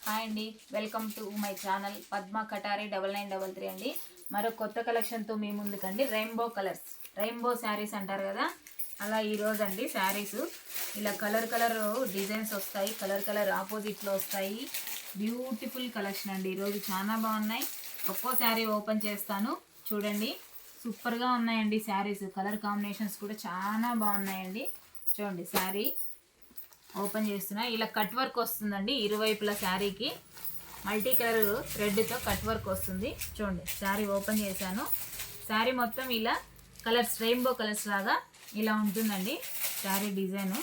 Hi అండి, welcome to my channel Padma Katari 9933 అండి. మరో కొత్త కలెక్షన్తో మీ ముందుకండి. రెయిన్బో శారీస్ అంటారు కదా, అలా ఈరోజు అండి శారీస్ ఇలా కలర్ డిజైన్స్ వస్తాయి, కలర్ ఆపోజిట్లో వస్తాయి. బ్యూటిఫుల్ కలెక్షన్ అండి. ఈరోజు చాలా బాగున్నాయి. ఒక్కో శారీ ఓపెన్ చేస్తాను చూడండి. సూపర్గా ఉన్నాయండి శారీస్. కలర్ కాంబినేషన్స్ కూడా చాలా బాగున్నాయండి. చూడండి శారీ ఓపెన్ చేస్తున్నా. ఇలా కట్ వర్క్ వస్తుందండి ఇరువైపుల శారీకి. మల్టీ కలర్ థ్రెడ్తో కట్ వర్క్ వస్తుంది. చూడండి శారీ ఓపెన్ చేశాను. శారీ మొత్తం ఇలా కలర్స్, రెయిన్బో కలర్స్ లాగా ఇలా ఉంటుందండి శారీ డిజైన్.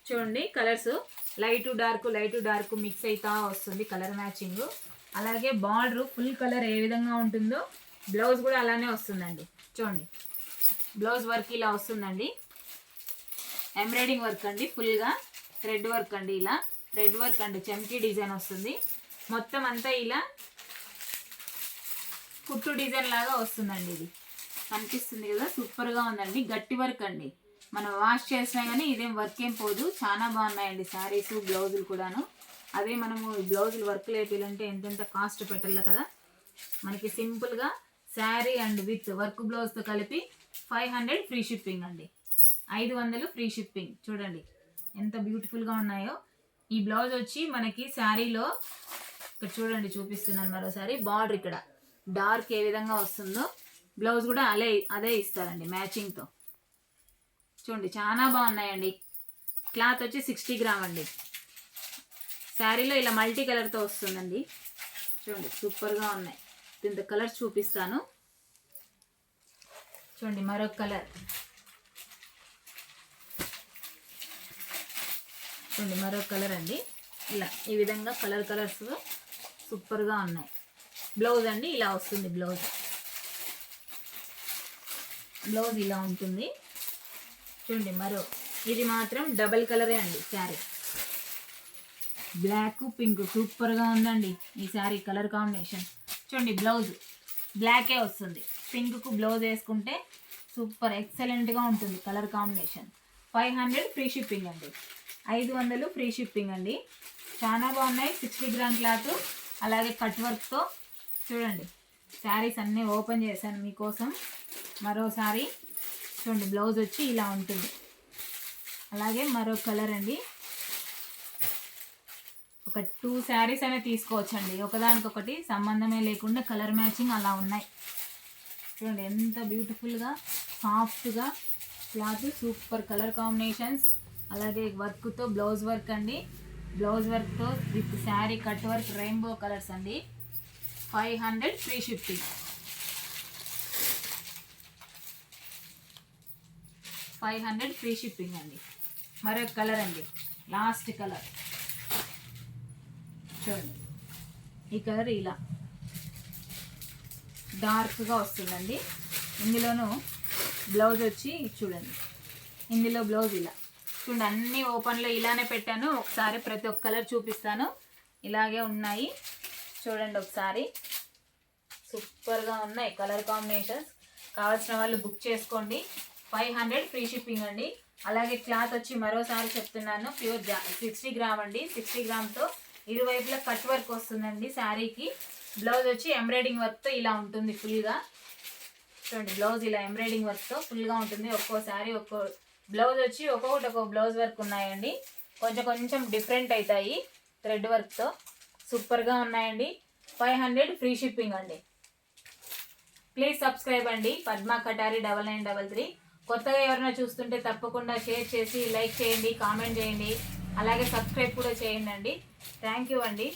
చూడండి కలర్స్ లైట్ డార్క్ మిక్స్ అవుతా వస్తుంది కలర్ మ్యాచింగ్. అలాగే బార్డర్ ఫుల్ కలర్ ఏ విధంగా ఉంటుందో బ్లౌజ్ కూడా అలానే వస్తుందండి. చూడండి బ్లౌజ్ వర్క్ ఇలా వస్తుందండి. ఎంబ్రాయిడింగ్ వర్క్ అండి, ఫుల్గా థ్రెడ్ వర్క్ అండి. ఇలా థ్రెడ్ వర్క్ అండి, చమ్కీ డిజైన్ వస్తుంది. మొత్తం అంతా ఇలా కుట్టు డిజైన్ లాగా వస్తుందండి. ఇది కనిపిస్తుంది కదా, సూపర్గా ఉందండి. గట్టి వర్క్ అండి, మనం వాష్ చేసినా కానీ ఇదేం వర్క్ ఏం పోదు. చాలా బాగున్నాయండి శారీస్, బ్లౌజులు కూడాను. అదే మనము బ్లౌజులు వర్క్ లేపాలంటే ఎంతెంత కాస్ట్ పెట్టాలి కదా. మనకి సింపుల్గా శారీ అండ్ విత్ వర్క్ బ్లౌజ్తో కలిపి 500 ఫ్రీ షిప్పింగ్ అండి. 500 ఫ్రీ షిప్పింగ్. చూడండి ఎంత బ్యూటిఫుల్గా ఉన్నాయో. ఈ బ్లౌజ్ వచ్చి మనకి శారీలో ఇక్కడ చూడండి, చూపిస్తున్నాను మరోసారి. బార్డర్ ఇక్కడ డార్క్ ఏ విధంగా వస్తుందో బ్లౌజ్ కూడా అదే ఇస్తారండి మ్యాచింగ్తో. చూడండి చాలా బాగున్నాయండి. క్లాత్ వచ్చి 60 గ్రామ్ అండి. శారీలో ఇలా మల్టీ కలర్తో వస్తుందండి. చూడండి సూపర్గా ఉన్నాయి. దీంతో కలర్స్ చూపిస్తాను చూడండి. మరొక కలర్ చూడండి, మరొక కలర్ అండి. ఇలా ఈ విధంగా కలర్స్ సూపర్గా ఉన్నాయి. బ్లౌజ్ అండి ఇలా వస్తుంది. బ్లౌజ్ ఇలా ఉంటుంది. చూడండి ఇది మాత్రం డబల్ కలరే అండి శారీ. బ్లాక్ పింక్ సూపర్గా ఉందండి ఈ శారీ కలర్ కాంబినేషన్. చూడండి బ్లౌజ్ బ్లాకే వస్తుంది. పింక్కు బ్లౌజ్ వేసుకుంటే సూపర్ ఎక్సలెంట్గా ఉంటుంది కలర్ కాంబినేషన్. 500 ఫ్రీ షిప్పింగ్ అండి. 500 ఫ్రీ షిప్పింగ్ అండి. చాలా బాగున్నాయి. 60 గ్రామ్ క్లాత్, అలాగే కట్ వర్క్తో. చూడండి శారీస్ అన్నీ ఓపెన్ చేశాను మీకోసం. మరోసారి చూడండి బ్లౌజ్ వచ్చి ఇలా ఉంటుంది. అలాగే మరో కలర్ అండి. ఒక 2 శారీస్ అయినా తీసుకోవచ్చండి, ఒకదానికొకటి సంబంధమే లేకుండా కలర్ మ్యాచింగ్ అలా ఉన్నాయి. చూడండి ఎంత బ్యూటిఫుల్గా సాఫ్ట్గా క్లాత్, సూపర్ కలర్ కాంబినేషన్స్. అలాగే వర్క్తో బ్లౌజ్ వర్క్ అండి. బ్లౌజ్ వర్క్తో with sari cut work, rainbow colours అండి. 500 ఫ్రీ షిప్పింగ్. 500 ఫ్రీ షిప్పింగ్ అండి. మరొక కలర్ అండి, లాస్ట్ కలర్. చూడండి ఈ కలర్ ఇలా డార్క్గా వస్తుందండి. ఇందులోనూ బ్లౌజ్ వచ్చి చూడండి, ఇందులో బ్లౌజ్ ఇలా చూడండి. అన్ని ఓపెన్లో ఇలానే పెట్టాను. ఒకసారి ప్రతి ఒక్క కలర్ చూపిస్తాను. ఇలాగే ఉన్నాయి చూడండి ఒకసారి. సూపర్గా ఉన్నాయి కలర్ కాంబినేషన్స్. కావాల్సిన వాళ్ళు బుక్ చేసుకోండి. 500 ఫ్రీ షిప్పింగ్ అండి. అలాగే క్లాత్ వచ్చి మరోసారి చెప్తున్నాను, ప్యూర్ 60 గ్రామ్ అండి. 60 గ్రామ్తో ఇరువైపులా కట్ వర్క్ వస్తుందండి శారీకి. బ్లౌజ్ వచ్చి ఎంబ్రాయిడింగ్ వర్క్తో ఇలా ఉంటుంది ఫుల్గా. చూడండి బ్లౌజ్ ఇలా ఎంబ్రాయిడింగ్ వర్క్తో ఫుల్గా ఉంటుంది. ఒక్కో శారీ ఒక్కో బ్లౌజ్ వచ్చి ఒక్కొక్క బ్లౌజ్ వర్క్ ఉన్నాయండి. కొంచెం డిఫరెంట్ అవుతాయి థ్రెడ్ వర్క్తో. సూపర్గా ఉన్నాయండి. 500 ఫ్రీ షిప్పింగ్ అండి. ప్లీజ్ సబ్స్క్రైబ్ అండి పద్మ కటారి 9933. కొత్తగా ఎవరైనా చూస్తుంటే తప్పకుండా షేర్ చేసి లైక్ చేయండి, కామెంట్ చేయండి, అలాగే సబ్స్క్రైబ్ కూడా చేయండి అండి. థ్యాంక్ యూ అండి.